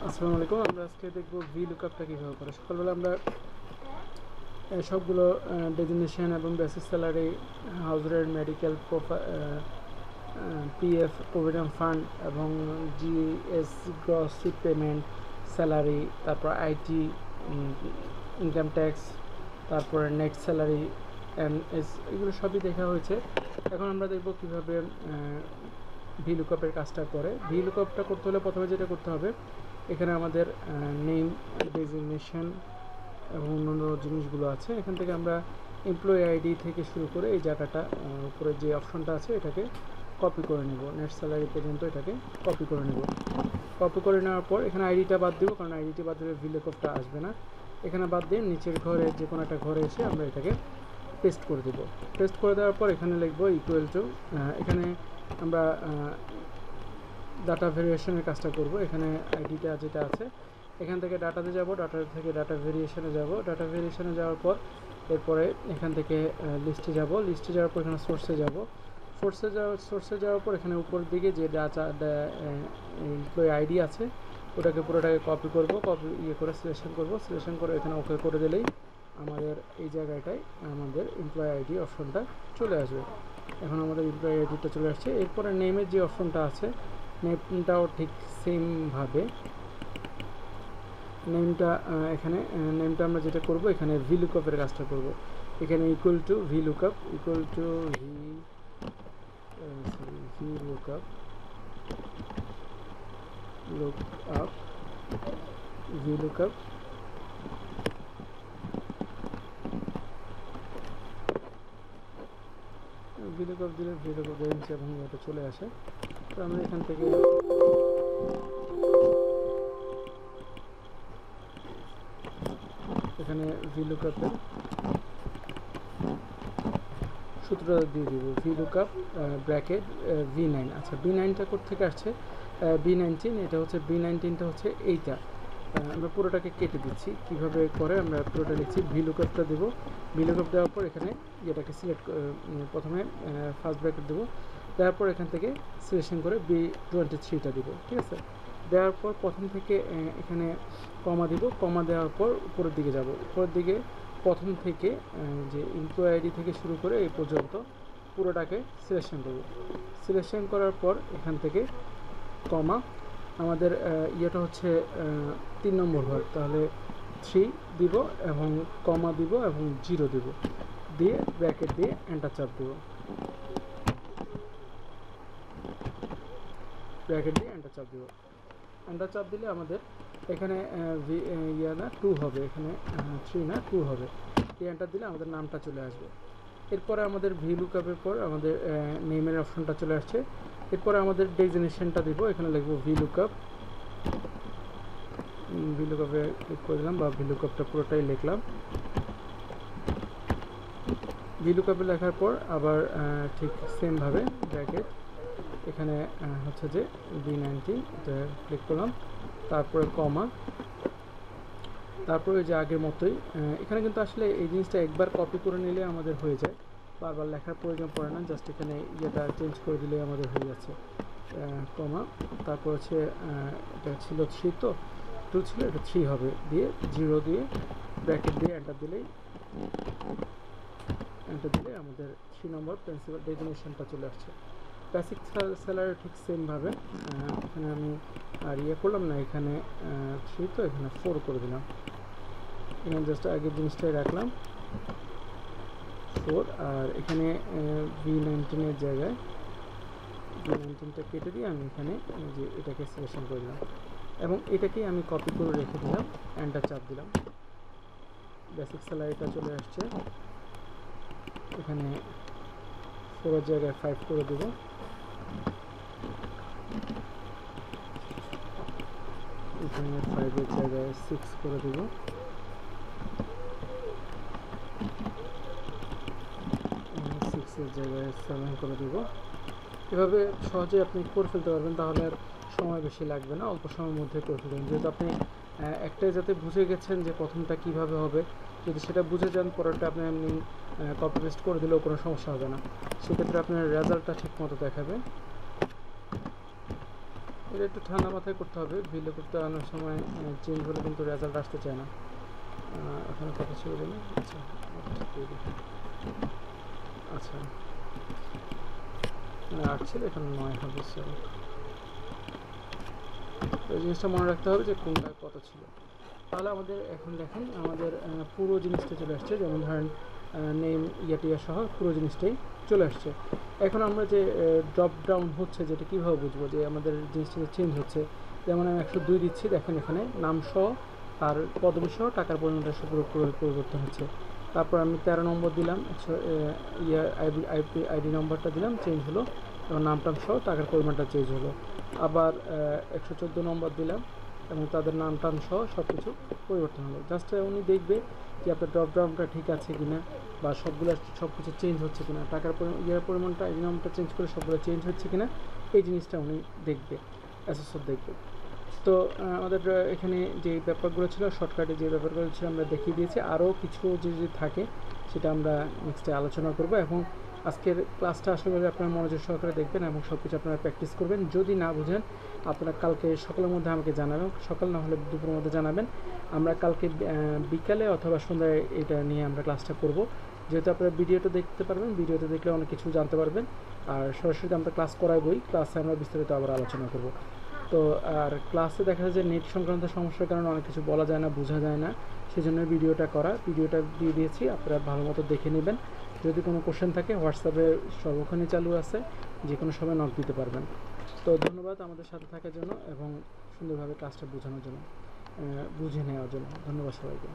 আসসালামু আলাইকুম। আমরা আজকে দেখব VLOOKUP-টা কীভাবে করে। সকালবেলা আমরা সবগুলো ডেজিগনেশন এবং basic salary, house rent, medical, PF, provident fund এবং জিএস, গ্রস পেমেন্ট, স্যালারি, তারপর আইটি, ইনকাম ট্যাক্স, তারপরে নেট স্যালারি, এগুলো সবই দেখা হয়েছে। এখন আমরা দেখব কীভাবে VLOOKUP-এর কাজটা করে। VLOOKUP-টা করতে হলে প্রথমে যেটা করতে হবে, এখানে আমাদের নেম, ডেজিগনেশন এবং অন্যান্য জিনিসগুলো আছে। এখান থেকে আমরা এমপ্লয়ি আইডি থেকে শুরু করে এই জায়গাটা উপরে যে অপশনটা আছে এটাকে কপি করে নেব, নেট স্যালারি পর্যন্ত এটাকে কপি করে নেব। কপি করে নেওয়ার পর এখানে আইডিটা বাদ দেবো, কারণ আইডিটি বাদ দিলে VLOOKUP-টা আসবে না। এখানে বাদ দিয়ে নিচের ঘরে যে কোনো একটা ঘরে এসে আমরা এটাকে পেস্ট করে দেব। পেস্ট করে দেওয়ার পর এখানে লিখব ইকুয়াল টু, এখানে আমরা ডাটা ভেরিয়েশনের কাজটা করব। এখানে আইডিটা যেটা আছে এখান থেকে ডাটাতে যাব, ডাটা থেকে ডাটা ভেরিয়েশনে যাব, ডাটা ভেরিয়েশনে যাওয়ার পর এরপরে এখান থেকে লিস্টে যাব, লিস্টে যাওয়ার পর এখানে সোর্সে যাব, সোর্সে যাওয়ার পর এখানে উপর দিকে যে ডাটা এমপ্লয়ি আইডি আছে ওটাকে পুরোটাকে কপি করব, করে সিলেকশন করব, সিলেকশন করে এখানে ওকে করে দিলেই আমাদের এই জায়গাটায় আমাদের এমপ্লয়ি আইডি অপশনটা চলে আসবে। এখন আমাদের এমপ্লয়ি আইডিটা চলে আসছে। এরপরে নেমের যে অপশনটা আছে নেমটাও ঠিক সেমভাবে এখানে নেমটা আমরা যেটা করব, এখানে VLOOKUP-এর কাজটা করব। এখানে equal to VLOOKUP, equal to VLOOKUP, VLOOKUP দিলে VLOOKUP রেঞ্জ এবং এটা চলে আসে। তো আমরা এখান থেকে এখানে VLOOKUP-এর সূত্রটা দিয়ে দিব, VLOOKUP ব্র্যাকেট V9। আচ্ছা, B9টা কোথেকে আসছে? B19, এটা হচ্ছে B19টা হচ্ছে এইটা। আমরা পুরোটাকে কেটে দিচ্ছি। কিভাবে করে আমরা পুরোটা লিখছি, VLOOKUP-টা দেবো। VLOOKUP দেওয়ার পর এখানে এটাকে সিলেক্ট, প্রথমে ফার্স্ট ব্র্যাকেট দেবো, দেওয়ার পর এখান থেকে সিলেকশন করে B23টা দিব। ঠিক আছে, দেওয়ার পর প্রথম থেকে এখানে কমা দিব, কমা দেওয়ার পর উপরের দিকে যাব, উপরের দিকে প্রথম থেকে যে এমপ্লয়ি আইডি থেকে শুরু করে এই পর্যন্ত পুরোটাকে সিলেকশন করব। সিলেকশন করার পর এখান থেকে কমা, আমাদের ইয়েটা হচ্ছে 3 নম্বর ঘর, তাহলে 3 দিব এবং কমা দিব এবং 0 দিব, দিয়ে ব্র্যাকেট দিয়ে এন্টার চাপ দেব, ব্র্যাকেট দিয়ে এন্টার চাপ দেব। এন্টার চাপ দিলে আমাদের এখানে 2 হবে, এখানে 3 না 2 হবে। এই এন্টার দিলে আমাদের নামটা চলে আসবে। এরপরে আমাদের VLOOKUP-এর পর আমাদের নেমের অপশনটা চলে আসছে। এরপরে আমাদের ডেজিগনেশনটা দিব, এখানে লিখব VLOOKUP-এ ক্লিক করলাম বা VLOOKUP-টা পুরোটাই লিখলাম। VLOOKUP-এ লেখার পর আবার ঠিক সেমভাবে ব্র্যাকেট, এখানে হচ্ছে যে B19, এটা ক্লিক করলাম, তারপরে কমা, তারপরে যে আগের মতোই। এখানে কিন্তু আসলে এই জিনিসটা একবার কপি করে নিলে আমাদের হয়ে যায়, বারবার লেখার প্রয়োজন পড়ে না, জাস্ট এখানে ইয়েটা চেঞ্জ করে দিলে আমাদের হয়ে যাচ্ছে। কমা, তারপর হচ্ছে এটা ছিল 3, তো 2 ছিল, এটা 3 হবে, দিয়ে 0 দিয়ে ব্র্যাকেট দিয়ে এন্টার দিলে আমাদের 3 নম্বর প্রিন্সিপাল ডেজিগনেশনটা চলে আসছে। বেসিক স্যালারি ঠিক সেমভাবে, এখানে আমি আর করলাম না, এখানে 3, তো এখানে 4 করে দিলাম, এখানে জাস্ট আগের জিনিসটাই রাখলাম 4, আর এখানে B19-এর জায়গায় B19টা কেটে দিয়ে আমি এখানে যে এটাকে সিলেকশন করে দিলাম এবং এটাকেই আমি কপি করে রেখে দিলাম, এন্টার চাপ দিলাম, বেসিক স্যালারিটা চলে আসছে। এখানে 4-এর জায়গায় 5 করে দেব, এখানে 5-এর জায়গায় 6 করে দেব, জায়গায় 7 করে দেব। এভাবে সহজে আপনি করে ফেলতে পারবেন, তাহলে আর সময় বেশি লাগবে না, অল্প সময়ের মধ্যে করে ফেলবেন। যেহেতু আপনি একটাই যাতে বুঝে গেছেন যে প্রথমটা কিভাবে হবে, যদি সেটা বুঝে যান পরেরটা আপনি এমনি কপি পেস্ট করে দিলেও কোনো সমস্যা হবে না, সেক্ষেত্রে আপনার রেজাল্টটা ঠিক মতো দেখাবে। এটা একটু ঠান্ডা মাথায় করতে হবে, ভিলে করতে অনেক সময় চেঞ্জ হলে কিন্তু রেজাল্ট আসতে চায় না। ওখানে কথা ছিল জানি। আচ্ছা আচ্ছা 8 ছিল, এখন 9 হবে। সরি, তো এই জিনিসটা মনে রাখতে হবে যে কোনটা কত ছিল। তাহলে আমাদের এখন দেখেন আমাদের পুরো জিনিসটা চলে আসছে, যেমন ধরেন নেম ইয়াটিয়া সহ পুরো জিনিসটাই চলে আসছে। এখন আমরা যে ড্রপ ডাউন হচ্ছে, যেটা কীভাবে বুঝবো যে আমাদের জিনিসটা চেঞ্জ হচ্ছে। যেমন আমি 102 দিচ্ছি, দেখেন এখানে নাম সহ আর পদবি সহ টাকার পরিমাণটা পুরো পরিবর্তন হচ্ছে। তারপর আমি 13 নম্বর দিলাম, আইডি নম্বরটা দিলাম, চেঞ্জ হলো, এবং নামটাম সহ টাকার পরিমাণটা চেঞ্জ হলো। আবার 114 নম্বর দিলাম এবং তাদের নাম টাম সহ সব কিছু পরিবর্তন হলো। জাস্ট উনি দেখবে যে আপনার ড্রপ ডাউনটা ঠিক আছে কিনা, বা সব কিছু চেঞ্জ হচ্ছে কিনা, টাকার পরিমাণটা এই নামটা চেঞ্জ করে সবগুলো চেঞ্জ হচ্ছে কিনা, এই জিনিসটা উনি দেখবে, অ্যাসেসর দেখবে। তো আমাদের এখানে যে ব্যাপারগুলো ছিল, শর্টকাটে যে ব্যাপারগুলো ছিল আমরা দেখিয়ে দিয়েছি। আরও কিছু যদি থাকে সেটা আমরা নেক্সটে আলোচনা করব। এবং আজকের ক্লাসটা আশা করি আপনারা মনোযোগ সহকারে দেখবেন এবং সব কিছু আপনারা প্র্যাকটিস করবেন। যদি না বুঝেন আপনারা কালকে সকালের মধ্যে আমাকে জানাবেন, সকাল না হলে দুপুরের মধ্যে জানাবেন। আমরা কালকে বিকালে অথবা সন্ধ্যায় এটা নিয়ে আমরা ক্লাসটা করব। যেহেতু আপনারা ভিডিওটা দেখতে পারবেন, ভিডিওতে দেখলে অনেক কিছু জানতে পারবেন। আর সরাসরি আমরা ক্লাস করাইবই, ক্লাসে আমরা বিস্তারিত আবার আলোচনা করব। তো আর ক্লাসে দেখা যায় যে নেট সংক্রান্ত সমস্যার কারণে অনেক কিছু বলা যায় না, বোঝা যায় না, সেজন্য ভিডিওটা দিয়ে দিয়েছি, আপনারা ভালো মতো দেখে নেবেন। যদি কোনো কোশ্চেন থাকে হোয়াটসঅ্যাপে সর্বক্ষণই চালু আছে, যে কোনো সময় নক দিতে পারবেন। তো ধন্যবাদ আমাদের সাথে থাকার জন্য এবং সুন্দরভাবে ক্লাসটা বুঝে নেওয়ার জন্য। ধন্যবাদ সবাইকে।